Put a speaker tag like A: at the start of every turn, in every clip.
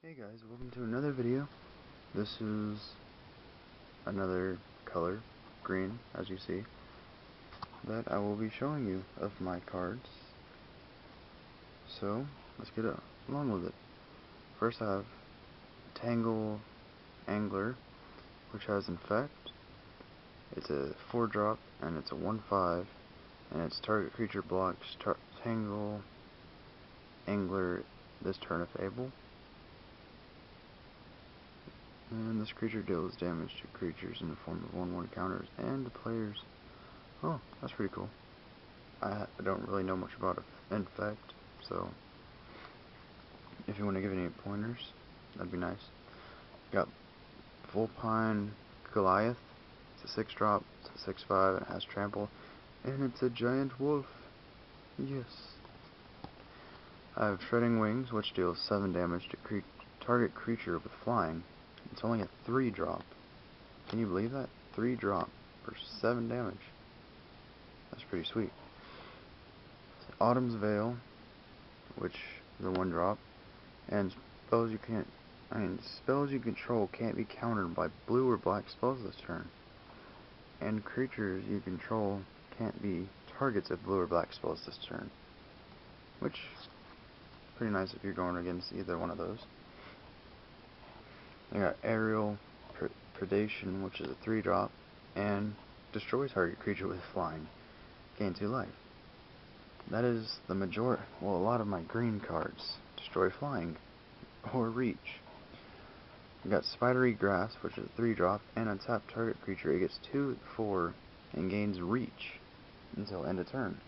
A: Hey guys, welcome to another video. This is another color, green, as you see, that I will be showing you of my cards. So, let's get along with it. First I have Tangle Angler, which has Infect. It's a 4-drop, and it's a 1/5, and its target creature blocks Tangle Angler this turn if able. And this creature deals damage to creatures in the form of 1/1 counters and to players. Oh, that's pretty cool. I don't really know much about Infect, so if you want to give any pointers, that'd be nice. Got Vulpine Goliath. It's a 6-drop, it's a 6/5, and it has trample, and it's a giant wolf. Yes. I have Shredding Wings, which deals 7 damage to target creature with flying. It's only a 3-drop. Can you believe that? 3-drop for 7 damage. That's pretty sweet. Autumn's Veil, which is a 1-drop, and spells you control can't be countered by blue or black spells this turn. And creatures you control can't be targets of blue or black spells this turn. Which is pretty nice if you're going against either one of those. I got Aerial Predation, which is a 3-drop, and destroys target creature with flying. Gain 2 life. That is the a lot of my green cards. Destroy flying, or reach. I got Spidery Grass, which is a 3-drop, and untap target creature. It gets 2/4 and gains reach until end of turn.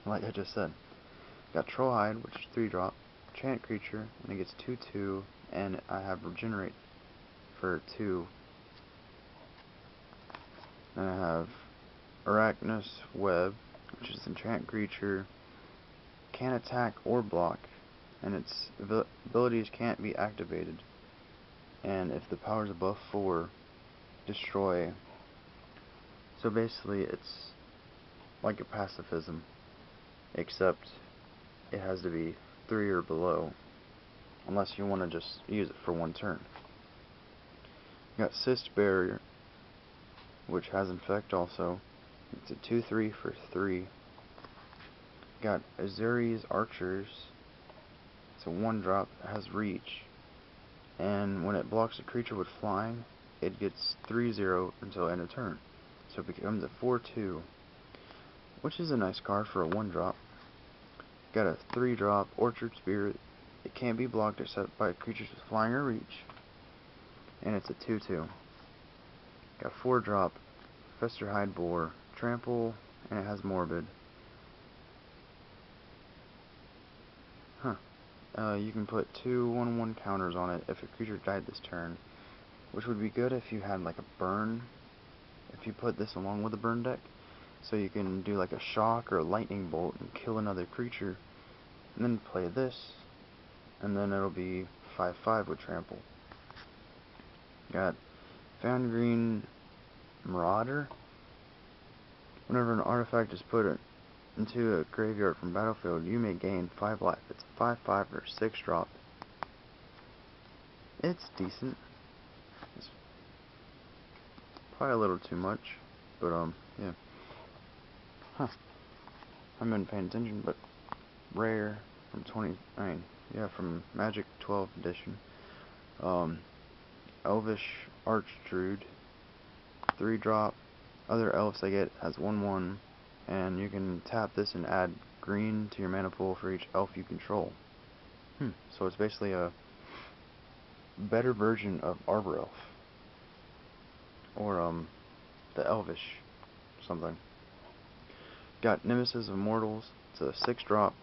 A: Like I just said. Got Trollhide, which is 3-drop, enchant creature, and it gets 2/2, and I have Regenerate for 2. And I have Arachnus Web, which is enchant creature, can attack or block, and its abilities can't be activated. And if the power is above 4, destroy. So basically, it's like a pacifism, except it has to be 3 or below, unless you want to just use it for 1 turn. You got Cyst Barrier, which has Infect also. It's a 2/3 for 3. Got Azuri's Archers. It's a 1-drop, has reach, and when it blocks a creature with flying, it gets 3/0 until end of turn. So it becomes a 4/2, which is a nice card for a 1-drop. Got a 3-drop Orchard Spirit. It can't be blocked except by creatures with flying or reach, and it's a 2/2. Got 4-drop Festerhide Boar, trample, and it has Morbid. You can put 2 1/1 counters on it if a creature died this turn, which would be good if you had like a burn. If you put this along with a burn deck, so you can do like a shock or a lightning bolt and kill another creature, and then play this, and then it'll be 5/5 with trample. Got Found Green Marauder. Whenever an artifact is put into a graveyard from battlefield, you may gain 5 life. It's a 5/5 or 6-drop. It's decent. It's probably a little too much, but yeah. I haven't been paying attention, but rare from from Magic 12th edition. Elvish Archdruid, 3-drop. Other elves I get has 1/1, and you can tap this and add green to your mana pool for each elf you control. So it's basically a better version of Arbor Elf, or the Elvish something. Got Nemesis of Mortals. It's a 6-drop,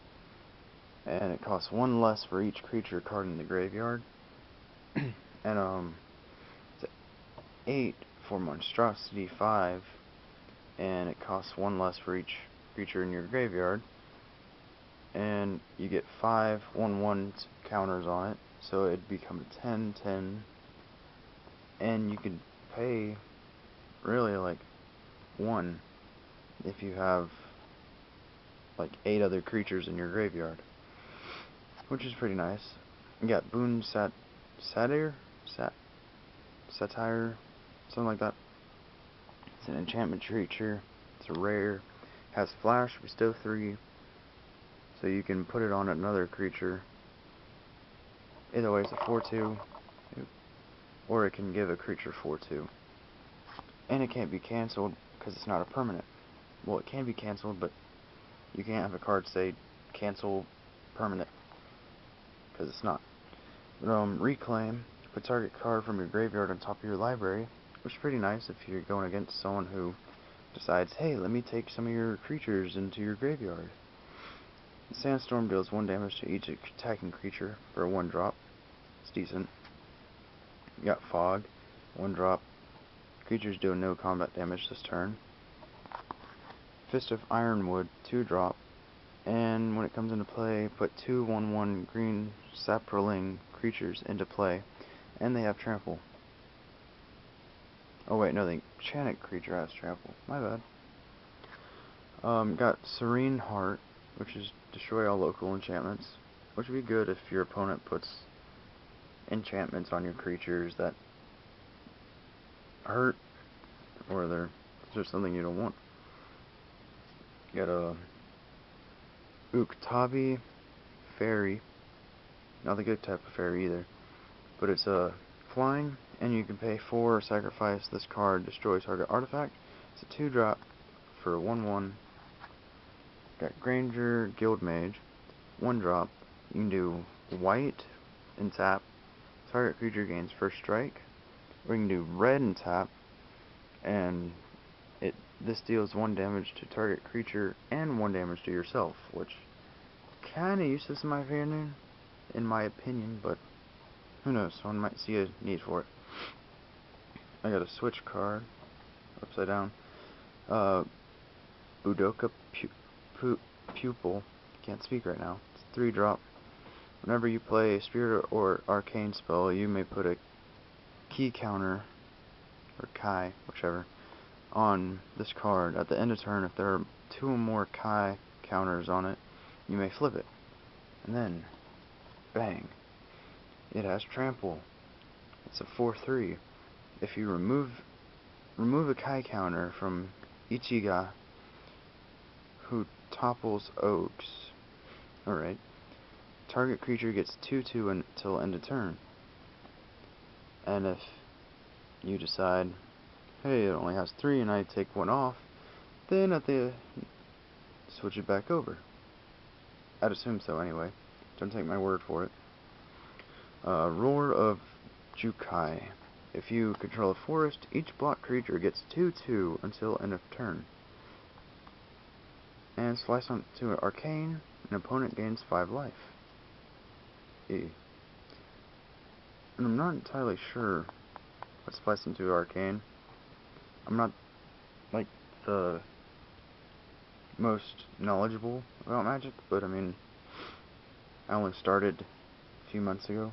A: and it costs 1 less for each creature card in the graveyard. And it's 8 for Monstrosity 5, and it costs 1 less for each creature in your graveyard. And you get 5 1/1 counters on it, so it'd become a 10/10. And you could pay really like 1 if you have like 8 other creatures in your graveyard, which is pretty nice. You got Satire, something like that. It's an enchantment creature. It's a rare. Has flash, bestow 3, so you can put it on another creature. Either way, it's a 4/2, or it can give a creature 4/2. And it can't be cancelled because it's not a permanent. Well, it can be cancelled, but you can't have a card say cancel permanent because it's not. But, reclaim. Put target card from your graveyard on top of your library, which is pretty nice if you're going against someone who decides, hey, let me take some of your creatures into your graveyard. The Sandstorm deals 1 damage to each attacking creature for a 1-drop. It's decent. You got Fog, 1-drop. Creatures do no combat damage this turn. Fist of Ironwood, 2-drop. And when it comes into play, put 2 1/1 green Saproling creatures into play, and they have trample. Oh wait, no, the enchanted creature has trample. My bad. Got Serene Heart, which is destroy all local enchantments, which would be good if your opponent puts enchantments on your creatures that hurt, or they're just something you don't want. You got a Uktabi Fairy, not the good type of fairy either, but it's a flying, and you can pay 4, sacrifice this card, destroy target artifact. It's a 2-drop for a 1/1. Got Granger Guildmage, 1-drop. You can do white and tap, target creature gains first strike, or you can do red and tap, and this deals 1 damage to target creature and 1 damage to yourself, which kinda useless in my opinion, but who knows, someone might see a need for it. I got a switch card, upside down. Budoka Pupil, can't speak right now. It's 3-drop. Whenever you play a spirit or arcane spell, you may put a key counter, or Kai, whichever, on this card. At the end of turn, if there are 2 or more Kai counters on it, you may flip it. And then, bang, it has trample. It's a 4/3. If you remove a Kai counter from Ichiga, who topples Oaks, alright, target creature gets 2/2 until end of turn. And if you decide, hey, it only has 3 and I take 1 off, then at the switch it back over. I'd assume so anyway. Don't take my word for it. Roar of Jukai. If you control a forest, each block creature gets 2/2 until end of turn. And slice onto an arcane, an opponent gains 5 life. And I'm not entirely sure what slice into arcane. I'm not like the most knowledgeable about Magic, but I mean, I only started a few months ago,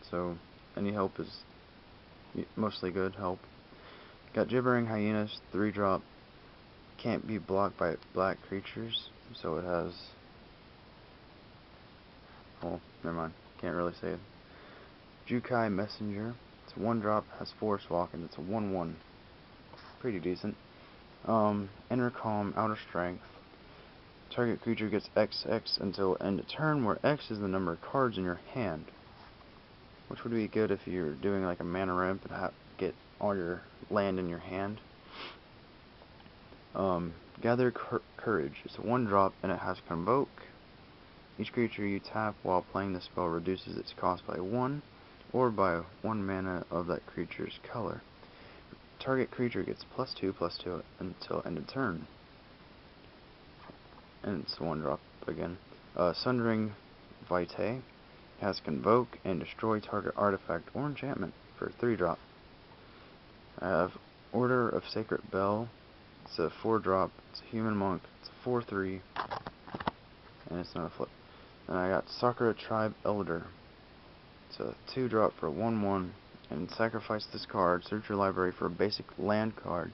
A: so any help is mostly good help. Got Gibbering Hyenas, 3-drop, can't be blocked by black creatures, so it has, oh, never mind, can't really say it. Jukai Messenger, it's a 1-drop, has Forest Walk, and it's a 1/1, pretty decent. Intercom, Outer Strength, target creature gets XX until end of turn, where X is the number of cards in your hand, which would be good if you're doing like a mana ramp and get all your land in your hand. Gather Courage. It's a 1-drop and it has Convoke. Each creature you tap while playing the spell reduces its cost by 1, or by 1 mana of that creature's color. Target creature gets +2/+2 until end of turn. And it's a 1-drop again. Sundering Vitae has Convoke and destroy target artifact or enchantment for a 3-drop. I have Order of Sacred Bell. It's a 4-drop. It's a human monk. It's a 4/3, and it's not a flip. And I got Sakura Tribe Elder. It's a 2-drop for a 1/1, and sacrifice this card. Search your library for a basic land card.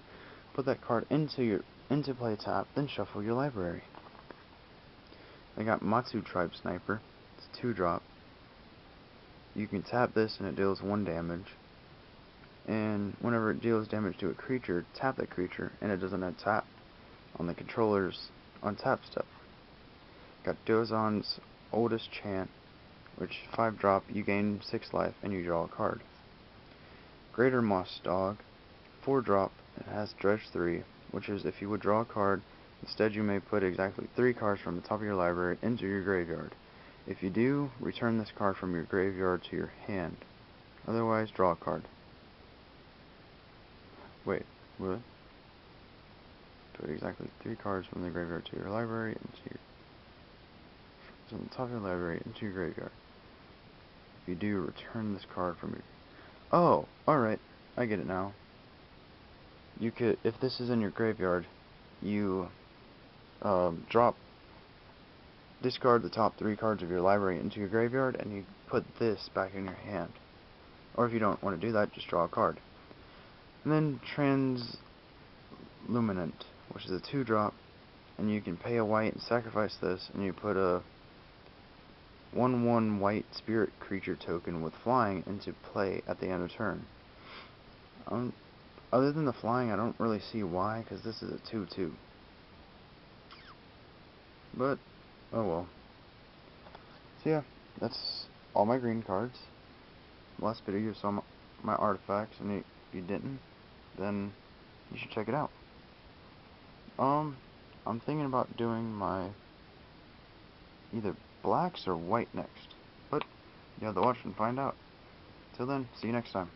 A: Put that card into play tap, then shuffle your library. I got Matsu Tribe Sniper. It's a 2-drop. you can tap this and it deals 1 damage. And whenever it deals damage to a creature, tap that creature and it doesn't untap on the controller's untap step. Got Dozon's Oldest Chant, which 5-drop, you gain 6 life and you draw a card. Greater Moss Dog, 4-drop, it has Dredge 3, which is if you would draw a card, instead you may put exactly 3 cards from the top of your library into your graveyard. If you do, return this card from your graveyard to your hand. Otherwise, draw a card. Wait, what? Put exactly 3 cards from the graveyard to your library from the top of your library into your graveyard. If you do, return this card from your... Oh, alright, I get it now. You could, if this is in your graveyard, you discard the top 3 cards of your library into your graveyard, and you put this back in your hand. Or if you don't want to do that, just draw a card. And then Transluminant, which is a 2-drop, and you can pay a white and sacrifice this, and you put a 1/1 white spirit creature token with flying into play at the end of turn. Other than the flying, I don't really see why, because this is a 2/2. But, oh well. So yeah, that's all my green cards. Last video you saw my artifacts, and if you didn't, then you should check it out. I'm thinking about doing my either blacks or white next, but you have to watch and find out. Till then, see you next time.